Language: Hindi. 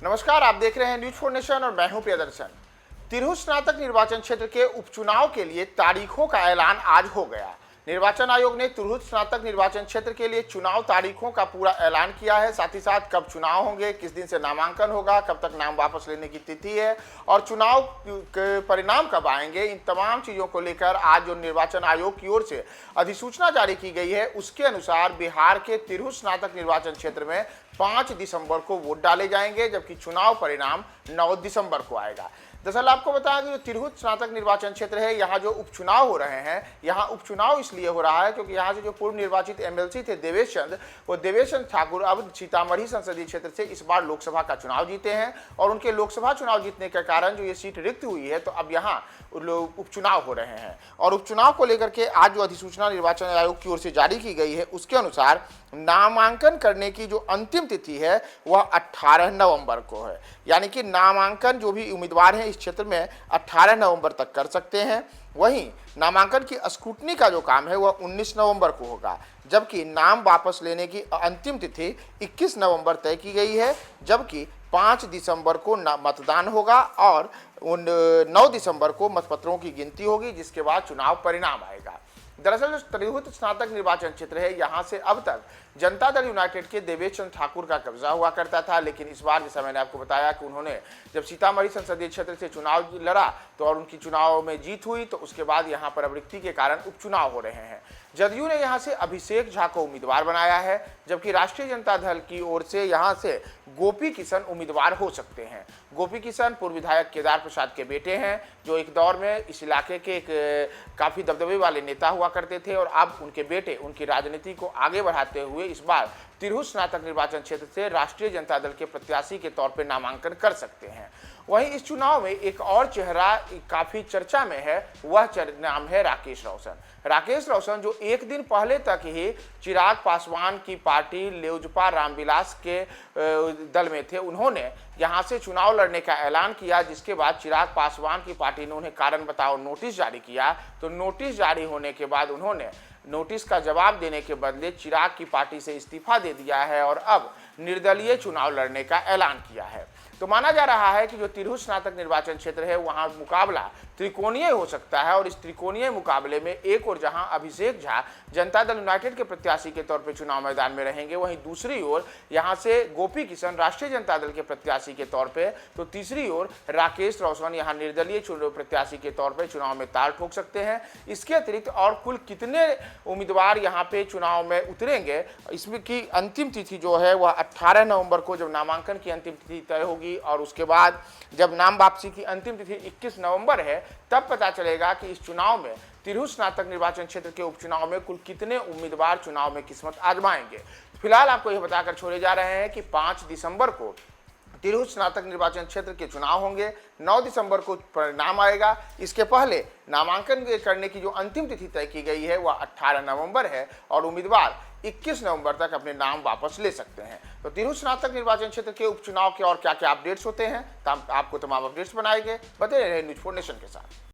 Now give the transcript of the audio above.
नमस्कार, आप देख रहे हैं न्यूज 4 नेशन और मैं हूं प्रियदर्शन। तिरहुत स्नातक निर्वाचन क्षेत्र के उपचुनाव के लिए तारीखों का ऐलान आज हो गया। निर्वाचन आयोग ने तिरहुत स्नातक निर्वाचन क्षेत्र के लिए चुनाव तारीखों का पूरा ऐलान किया है। साथ ही साथ कब चुनाव होंगे, किस दिन से नामांकन होगा, कब तक नाम वापस लेने की तिथि है और चुनाव के परिणाम कब आएंगे, इन तमाम चीज़ों को लेकर आज जो निर्वाचन आयोग की ओर से अधिसूचना जारी की गई है उसके अनुसार बिहार के तिरहुत स्नातक निर्वाचन क्षेत्र में 5 दिसंबर को वोट डाले जाएंगे, जबकि चुनाव परिणाम 9 दिसंबर को आएगा। दरअसल आपको बताया कि जो तिरहुत स्नातक निर्वाचन क्षेत्र है, यहाँ जो उपचुनाव हो रहे हैं, यहाँ उपचुनाव इसलिए हो रहा है क्योंकि यहाँ से जो पूर्व निर्वाचित एमएलसी थे देवेश चंद, वो देवेश चंद ठाकुर अब सीतामढ़ी संसदीय क्षेत्र से इस बार लोकसभा का चुनाव जीते हैं और उनके लोकसभा चुनाव जीतने के कारण जो ये सीट रिक्त हुई है, तो अब यहाँ उपचुनाव हो रहे हैं। और उपचुनाव को लेकर के आज जो अधिसूचना निर्वाचन आयोग की ओर से जारी की गई है उसके अनुसार नामांकन करने की जो अंतिम तिथि है वह 18 नवंबर को है। यानी कि नामांकन जो भी उम्मीदवार हैं इस क्षेत्र में 18 नवंबर तक कर सकते हैं। वहीं नामांकन की स्क्रूटनी का जो काम है वह 19 नवंबर को होगा, जबकि नाम वापस लेने की अंतिम तिथि 21 नवंबर तय की गई है, जबकि 5 दिसंबर को मतदान होगा और 9 दिसंबर को मतपत्रों की गिनती होगी, जिसके बाद चुनाव परिणाम आएगा। दरअसल जो तिरहुत स्नातक निर्वाचन क्षेत्र है, यहाँ से अब तक जनता दल यूनाइटेड के देवेश चंद ठाकुर का कब्जा हुआ करता था, लेकिन इस बार जैसा मैंने आपको बताया कि उन्होंने जब सीतामढ़ी संसदीय क्षेत्र से चुनाव लड़ा तो और उनकी चुनाव में जीत हुई, तो उसके बाद यहाँ पर अब रिक्ति के कारण उपचुनाव हो रहे हैं। जदयू ने यहाँ से अभिषेक झा को उम्मीदवार बनाया है, जबकि राष्ट्रीय जनता दल की ओर से यहाँ से गोपी किशन उम्मीदवार हो सकते हैं। गोपी किशन पूर्व विधायक केदार प्रसाद के बेटे हैं, जो एक दौर में इस इलाके के काफ़ी दबदबे वाले नेता हुआ करते थे और अब उनके बेटे उनकी राजनीति को आगे बढ़ाते हुए इस बार तिरहुत स्नातक निर्वाचन क्षेत्र से राष्ट्रीय जनता दल के प्रत्याशी के तौर पर नामांकन कर सकते हैं। वहीं इस चुनाव में एक और चेहरा काफ़ी चर्चा में है, वह नाम है राकेश रोशन। राकेश रोशन जो एक दिन पहले तक ही चिराग पासवान की पार्टी लोजपा रामविलास के दल में थे, उन्होंने यहां से चुनाव लड़ने का ऐलान किया, जिसके बाद चिराग पासवान की पार्टी ने उन्हें कारण बताओ नोटिस जारी किया। तो नोटिस जारी होने के बाद उन्होंने नोटिस का जवाब देने के बदले चिराग की पार्टी से इस्तीफा दे दिया है और अब निर्दलीय चुनाव लड़ने का ऐलान किया है। तो माना जा रहा है कि जो तिरहुत स्नातक निर्वाचन क्षेत्र है वहां मुकाबला त्रिकोणीय हो सकता है और इस त्रिकोणीय मुकाबले में एक और जहां अभिषेक झा जनता दल यूनाइटेड के प्रत्याशी के तौर पर चुनाव मैदान में रहेंगे, वहीं दूसरी ओर यहां से गोपी किशन राष्ट्रीय जनता दल के प्रत्याशी के तौर पे, तो तीसरी ओर राकेश रोशन यहां निर्दलीय प्रत्याशी के तौर पर चुनाव में ताल ठोक सकते हैं। इसके अतिरिक्त और कुल कितने उम्मीदवार यहाँ पे चुनाव में उतरेंगे, इसमें की अंतिम तिथि जो है वह 18 नवंबर को जब नामांकन की अंतिम तिथि तय होगी और उसके बाद जब नाम वापसी की अंतिम तिथि 21 नवंबर है, तब पता चलेगा कि इस चुनाव में तिरहुत स्नातक निर्वाचन क्षेत्र के उपचुनाव में कुल कितने उम्मीदवार चुनाव में किस्मत आजमाएंगे। फिलहाल आपको यह बताकर छोड़े जा रहे हैं कि 5 दिसंबर को तिरहुत स्नातक निर्वाचन क्षेत्र के चुनाव होंगे, 9 दिसंबर को परिणाम आएगा। इसके पहले नामांकन करने की जो अंतिम तिथि तय की गई है वह 18 नवंबर है और उम्मीदवार 21 नवंबर तक अपने नाम वापस ले सकते हैं। तो तिरहुत स्नातक निर्वाचन क्षेत्र के उपचुनाव के और क्या क्या अपडेट्स होते हैं, आपको तमाम अपडेट्स बनाएंगे। बने रहे न्यूज 4 नेशन के साथ।